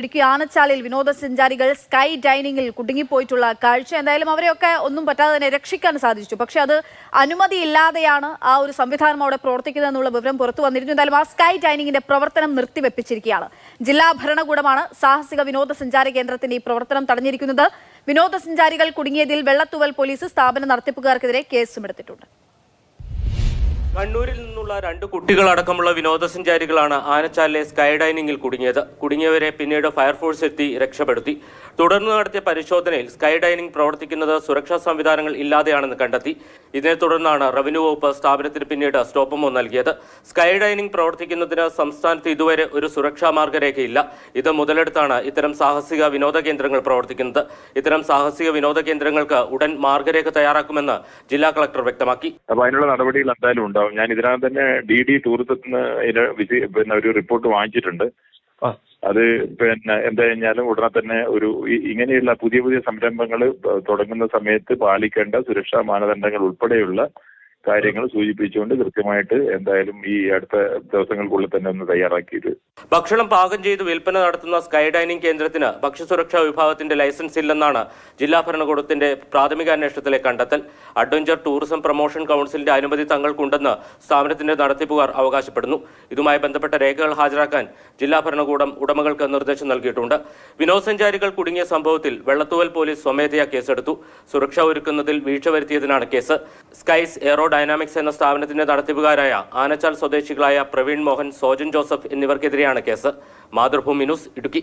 ഇടുക്കി ആനച്ചാലിൽ വിനോദസഞ്ചാരികൾ സ്കൈ ഡൈനിങ്ങിൽ കുടുങ്ങിപ്പോയിട്ടുള്ള കാഴ്ച. എന്തായാലും അവരെയൊക്കെ ഒന്നും പറ്റാതെ തന്നെ രക്ഷിക്കാൻ സാധിച്ചു. പക്ഷെ അത് അനുമതിയില്ലാതെയാണ് ആ ഒരു സംവിധാനം അവിടെ പ്രവർത്തിക്കുന്നത് എന്നുള്ള വിവരം പുറത്തു വന്നിരുന്നു. എന്തായാലും ആ സ്കൈ ഡൈനിങ്ങിന്റെ പ്രവർത്തനം നിർത്തിവെപ്പിച്ചിരിക്കുകയാണ്. ജില്ലാ ഭരണകൂടമാണ് സാഹസിക വിനോദസഞ്ചാര കേന്ദ്രത്തിന്റെ ഈ പ്രവർത്തനം തടഞ്ഞിരിക്കുന്നത്. വിനോദസഞ്ചാരികൾ കുടുങ്ങിയതിൽ വെള്ളത്തൂവൽ പോലീസ് സ്ഥാപന നടത്തിപ്പുകാർക്കെതിരെ കേസുമെടുത്തിട്ടുണ്ട്. കണ്ണൂരിൽ നിന്നുള്ള 2 കുട്ടികളടക്കമുള്ള വിനോദസഞ്ചാരികളാണ് ആനച്ചാലിലെ സ്കൈ ഡൈനിങ്ങിൽ കുടുങ്ങിയത്. കുടുങ്ങിയവരെ പിന്നീട് ഫയർഫോഴ്സ് എത്തി രക്ഷപ്പെടുത്തി. തുടർന്ന് നടത്തിയ പരിശോധനയിൽ സ്കൈ ഡൈനിങ് പ്രവർത്തിക്കുന്നത് സുരക്ഷാ സംവിധാനങ്ങൾ ഇല്ലാതെയാണെന്ന് കണ്ടെത്തി. ഇതിനെ തുടർന്നാണ് റവന്യൂ വകുപ്പ് സ്ഥാപനത്തിന് പിന്നീട് സ്റ്റോപ്പുമോ നൽകിയത്. സ്കൈ ഡൈനിങ് പ്രവർത്തിക്കുന്നതിന് സംസ്ഥാനത്ത് ഇതുവരെ ഒരു സുരക്ഷാ മാർഗരേഖയില്ല. ഇത് മുതലെടുത്താണ് ഇത്തരം സാഹസിക വിനോദ കേന്ദ്രങ്ങൾ പ്രവർത്തിക്കുന്നത്. ഇത്തരം സാഹസിക വിനോദ കേന്ദ്രങ്ങൾക്ക് ഉടൻ മാർഗരേഖ തയ്യാറാക്കുമെന്ന് ജില്ലാ കളക്ടർ വ്യക്തമാക്കി. അതിനുള്ള നടപടികൾ എന്തായാലും ഉണ്ടാവും. ഞാൻ ഇതിനകം തന്നെ DD ടൂറിസത്തിന് ഒരു റിപ്പോർട്ട് വാങ്ങിച്ചിട്ടുണ്ട്. അത് എന്താ കഴിഞ്ഞാലും ഉടനെ തന്നെ ഇങ്ങനെയുള്ള പുതിയ സംരംഭങ്ങൾ തുടങ്ങുന്ന സമയത്ത് പാലിക്കേണ്ട സുരക്ഷാ മാനദണ്ഡങ്ങൾ ഉൾപ്പെടെയുള്ള കാര്യങ്ങൾ സൂചിപ്പിച്ചുകൊണ്ട് കൃത്യമായിട്ട് എന്തായാലും ഈ അടുത്ത ദിവസങ്ങൾക്കുള്ളിൽ തന്നെ ഒന്ന് തയ്യാറാക്കിയത്. ഭക്ഷണം പാകം ചെയ്ത് വിൽപ്പന നടത്തുന്ന സ്കൈ ഡൈനിങ് കേന്ദ്രത്തിന് ഭക്ഷ്യസുരക്ഷാ വിഭാഗത്തിന്റെ ലൈസൻസ് ഇല്ലെന്നാണ് ജില്ലാ ഭരണകൂടത്തിന്റെ പ്രാഥമിക അന്വേഷണത്തിലെ കണ്ടെത്തൽ. അഡ്വഞ്ചർ ടൂറിസം പ്രൊമോഷൻ കൗൺസിലിന്റെ അനുമതി തങ്ങൾക്കുണ്ടെന്ന് സ്ഥാപനത്തിന്റെ നടത്തിപ്പുകാർ അവകാശപ്പെടുന്നു. ഇതുമായി ബന്ധപ്പെട്ട രേഖകൾ ഹാജരാക്കാൻ ജില്ലാ ഭരണകൂടം ഉടമകൾക്ക് നിർദ്ദേശം നൽകിയിട്ടുണ്ട്. വിനോദസഞ്ചാരികൾ കുടുങ്ങിയ സംഭവത്തിൽ വെള്ളത്തൂവൽ പോലീസ് സ്വമേധയാ കേസെടുത്തു. സുരക്ഷ ഒരുക്കുന്നതിൽ വീഴ്ച വരുത്തിയതിനാണ് കേസ്. സ്കൈസ് എയറോ ഡൈനാമിക്സ് എന്ന സ്ഥാപനത്തിന്റെ നടത്തിപ്പുകാരായ ആനച്ചാൽ സ്വദേശികളായ പ്രവീൺ മോഹൻ, സോജൻ ജോസഫ് എന്നിവർക്കെതിരെയാണ് കേസ്. മാതൃഭൂമി ന്യൂസ്, ഇടുക്കി.